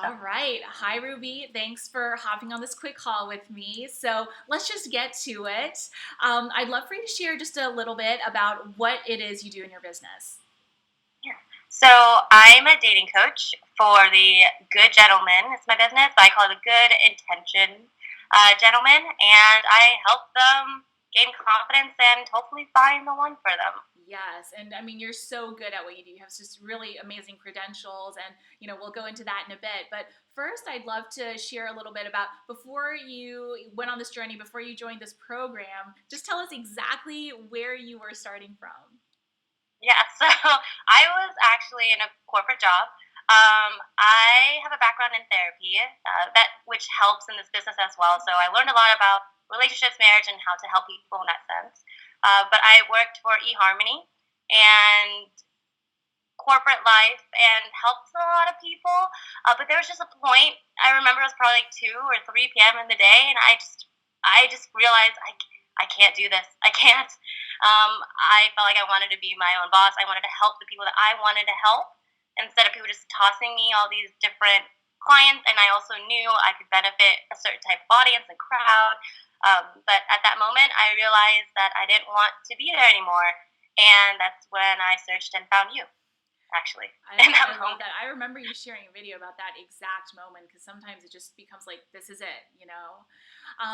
So All right. Hi, Ruby. Thanks for hopping on this quick call with me. So let's just get to it. I'd love for you to share just a little bit about what it is you do in your business. yeah. So I'm a dating coach for the good gentleman. It's my business, but I call it the good intention gentleman, and I help them gain confidence and hopefully find the one for them. Yes, and I mean you're so good at what you do. You have just really amazing credentials, and we'll go into that in a bit. But first, I'd love to share a little bit about before you went on this journey, before you joined this program. Just tell us exactly where you were starting from. Yeah, so I was actually in a corporate job. I have a background in therapy, that which helps in this business as well. So I learned a lot about relationships, marriage, and how to help people in that sense. But I worked for eHarmony and corporate life and helped a lot of people. But there was just a point. I remember it was probably like 2 or 3 p.m. in the day, and I just realized I can't do this. I can't. I felt like I wanted to be my own boss. I wanted to help the people that I wanted to help instead of people just tossing me all these different clients. And I also knew I could benefit a certain type of audience and crowd. But at that moment, I realized that I didn't want to be there anymore. And that's when I searched and found you, actually, in that I love moment. that. I remember you sharing a video about that exact moment because sometimes it just becomes like, this is it.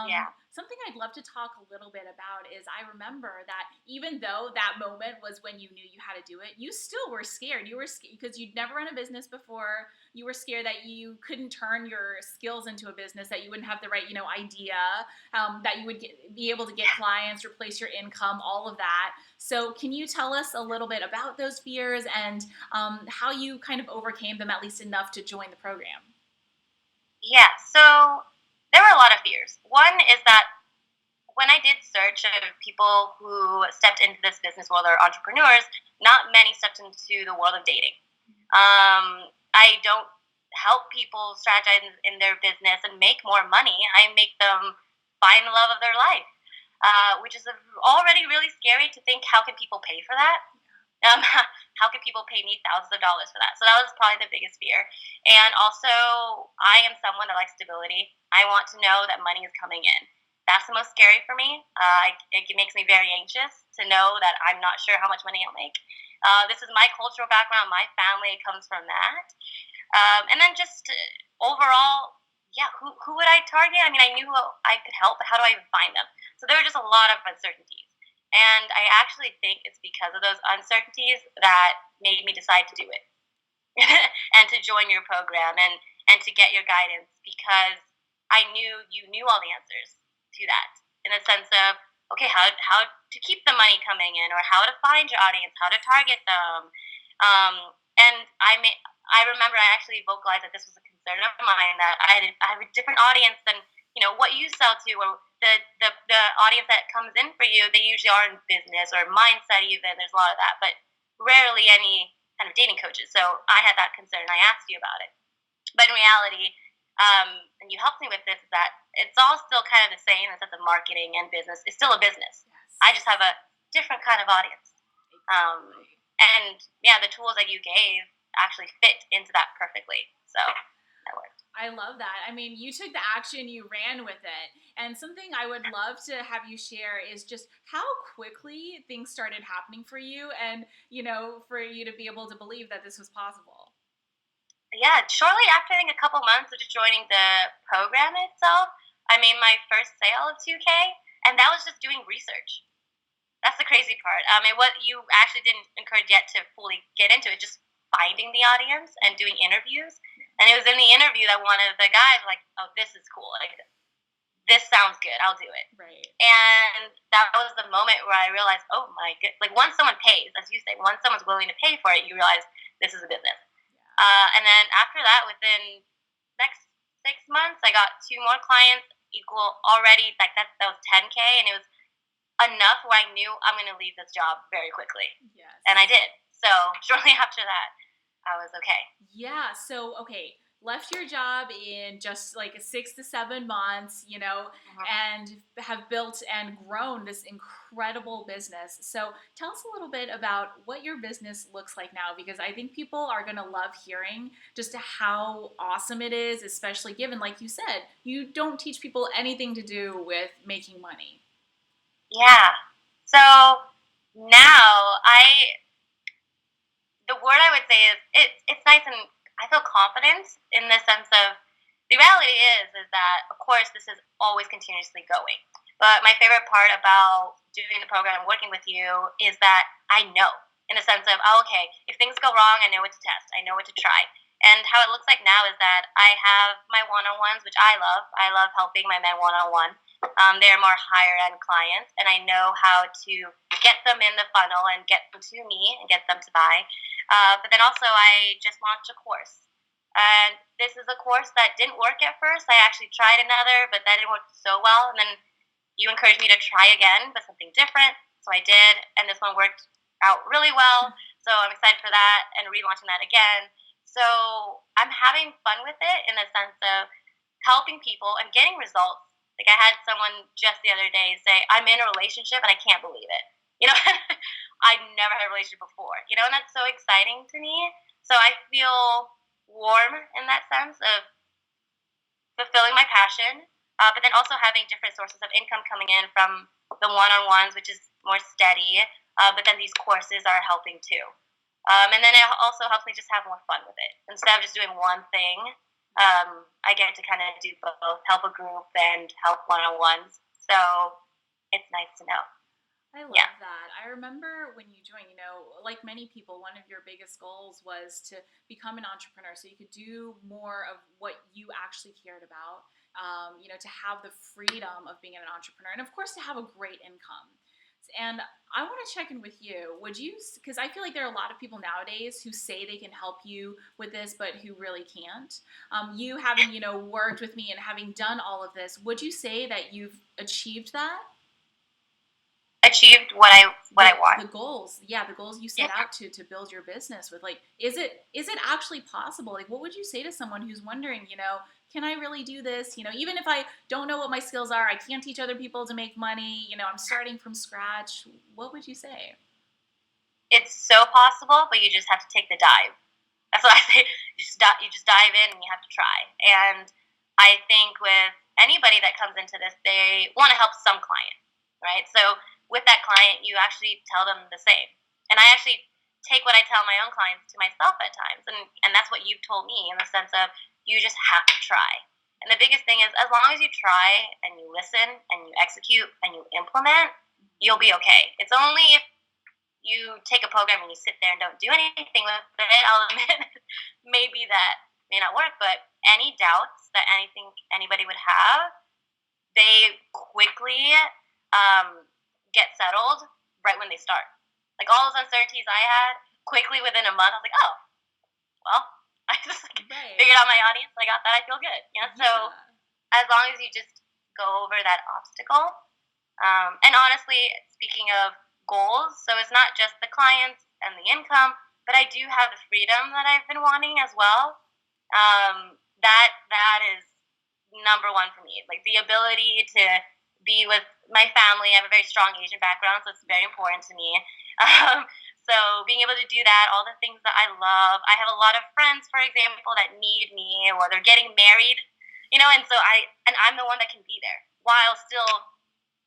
Yeah. Something I'd love to talk a little bit about is I remember that even though that moment was when you knew you had to do it, you still were scared. You were scared because you'd never run a business before. You were scared that you couldn't turn your skills into a business, that you wouldn't have the right, idea, that you would be able to get clients, replace your income, all of that. So, can you tell us a little bit about those fears and how you kind of overcame them at least enough to join the program? Yeah. So there were a lot of fears. One is that when I did search of people who stepped into this business world or entrepreneurs, not many stepped into the world of dating. I don't help people strategize in their business and make more money. I make them find the love of their life, which is already really scary to think how can people pay for that? Um, how could people pay me thousands of dollars for that? So that was probably the biggest fear. And also, I am someone that likes stability. I want to know that money is coming in. That's the most scary for me. It makes me very anxious to know that I'm not sure how much money I'll make. This is my cultural background. My family comes from that. And then just overall, yeah, who would I target? I mean, I knew who I could help, but how do I even find them? So there were just a lot of uncertainties. And I actually think it's because of those uncertainties that made me decide to do it and to join your program and to get your guidance because I knew you knew all the answers to that in a sense of, okay, how to keep the money coming in or how to find your audience, how to target them. And I remember I actually vocalized that this was a concern of mine that I have a different audience than what you sell to or the audience that comes in for you. They usually are in business or mindset even. There's a lot of that, but rarely any kind of dating coaches. So I had that concern. I asked you about it, but in reality, and you helped me with this, is that it's all still kind of the same in the sense of marketing and business. It's still a business. I Yes, just have a different kind of audience. Um, exactly. and yeah, the tools that you gave actually fit into that perfectly. So that worked. I love that. I mean, you took the action, you ran with it. And something I would love to have you share is just how quickly things started happening for you and, for you to be able to believe that this was possible. Yeah, shortly after I think a couple months of just joining the program itself, I made my first sale of 2K, and that was just doing research. That's the crazy part. And what you actually didn't encourage yet to fully get into it, just finding the audience and doing interviews. And it was in the interview that one of the guys was like, "Oh, this is cool. Like this sounds good. I'll do it." Right. And that was the moment where I realized, oh my god! Like once someone pays, as you say, once someone's willing to pay for it, you realize this is a business. And then after that, within next 6 months, I got two more clients equal already. Like that was 10K, and it was enough where I knew I'm going to leave this job very quickly, Yeah. and I Yes. did. So shortly after that, I was okay. Yeah. So, okay. left your job in just like 6 to 7 months, and have built and grown this incredible business. So tell us a little bit about what your business looks like now, because I think people are going to love hearing just how awesome it is, especially given, like you said, you don't teach people anything to do with making money. Yeah. So now the word I would say is it's nice, and I feel confident in the sense of the reality is that of course this is always continuously going. But my favorite part about doing the program and working with you is that I know in the sense of, oh, okay, if things go wrong, I know what to test, I know what to try. And how it looks like now is that I have my one-on-ones, which I love. I love helping my men one-on-one. They're more higher end clients, and I know how to get them in the funnel and get them to me and get them to buy. But then also, I just launched a course. And this is a course that didn't work at first. I actually tried another, but that didn't work so well. And then you encouraged me to try again, but something different. So I did, and this one worked out really well. So I'm excited for that and relaunching that again. So I'm having fun with it in the sense of helping people and getting results. Like I had someone just the other day say, I'm in a relationship and I can't believe it. You know, I never had a relationship before, and that's so exciting to me. So I feel warm in that sense of fulfilling my passion, but then also having different sources of income coming in from the one-on-ones, which is more steady. But then these courses are helping too, and then it also helps me just have more fun with it instead of just doing one thing. I get to kind of do both, help a group and help one-on-ones. So it's nice to know. I love Yeah. that. I remember when you joined, like many people, one of your biggest goals was to become an entrepreneur so you could do more of what you actually cared about, to have the freedom of being an entrepreneur and, of course, to have a great income. And I want to check in with you. Would you, because I feel like there are a lot of people nowadays who say they can help you with this, but who really can't. You having, worked with me and having done all of this, would you say that you've achieved that? Achieved what I want. The goals, yeah, the goals you set Yeah. out to build your business with, like, is it actually possible? Like, what would you say to someone who's wondering, can I really do this? Even if I don't know what my skills are, I can't teach other people to make money, I'm starting from scratch. What would you say? It's so possible, but you just have to take the dive. That's what I say. You just dive in and you have to try. And I think with anybody that comes into this, they want to help some client, right? So with that client, you actually tell them the same. And I actually take what I tell my own clients to myself at times. And that's what you've told me in the sense of you just have to try. And the biggest thing is as long as you try and you listen and you execute and you implement, you'll be okay. It's only if you take a program and you sit there and don't do anything with it, I'll admit maybe that may not work, but any doubts that anybody would have, they quickly get settled right when they start. Like all those uncertainties I had, quickly within a month, I was like, oh, well, I just Right. figured out my audience. I got that. I feel good. So Yeah. as long as you just go over that obstacle, and honestly, speaking of goals, so it's not just the clients and the income, but I do have the freedom that I've been wanting as well. That is number one for me. Like the ability to be with my family. I have a very strong Asian background, so it's very important to me. Um, so being able to do that, all the things that I love. I have a lot of friends, for example, that need me or they're getting married, and so I'm the one that can be there while still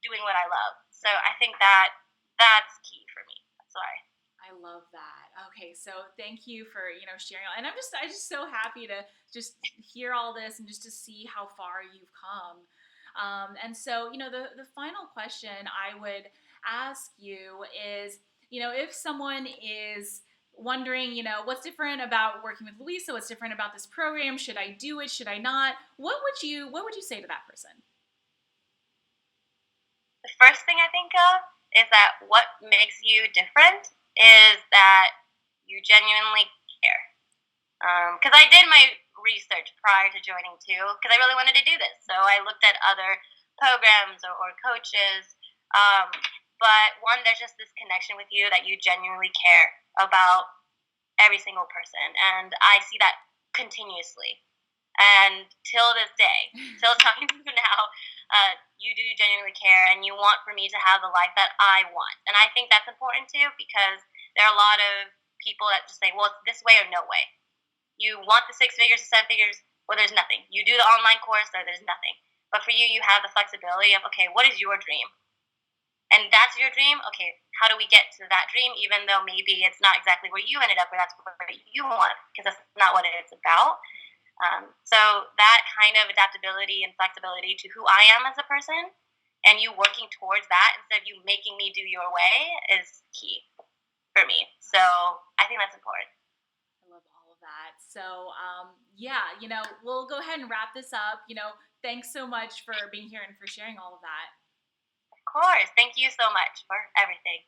doing what I love. So I think that's key for me. That's why. I love that. Okay, so thank you for sharing, and I just so happy to just hear all this and just to see how far you've come. And so the final question I would ask you is, if someone is wondering, what's different about working with Luisa, what's different about this program, should I do it, should I not? What would you say to that person? The first thing I think of is that what makes you different is that you genuinely care. Because I did my research prior to joining too, because I really wanted to do this. So I looked at other programs or coaches. Um, but one, there's just this connection with you that you genuinely care about every single person, and I see that continuously. And till this day, till talking to you now, you do genuinely care and you want for me to have the life that I want. And I think that's important too because there are a lot of people that just say, well, it's this way or no way. You want the 6 figures, 7 figures, well, there's nothing. You do the online course, or there's nothing. But for you, you have the flexibility of, okay, what is your dream? And that's your dream. Okay, how do we get to that dream? Even though maybe it's not exactly where you ended up, or that's what you want, because that's not what it's about. So that kind of adaptability and flexibility to who I am as a person, and you working towards that instead of you making me do your way, is key for me. So I think that's important. I love all of that. So, yeah, we'll go ahead and wrap this up. Thanks so much for being here and for sharing all of that. Of course. Thank you so much for everything.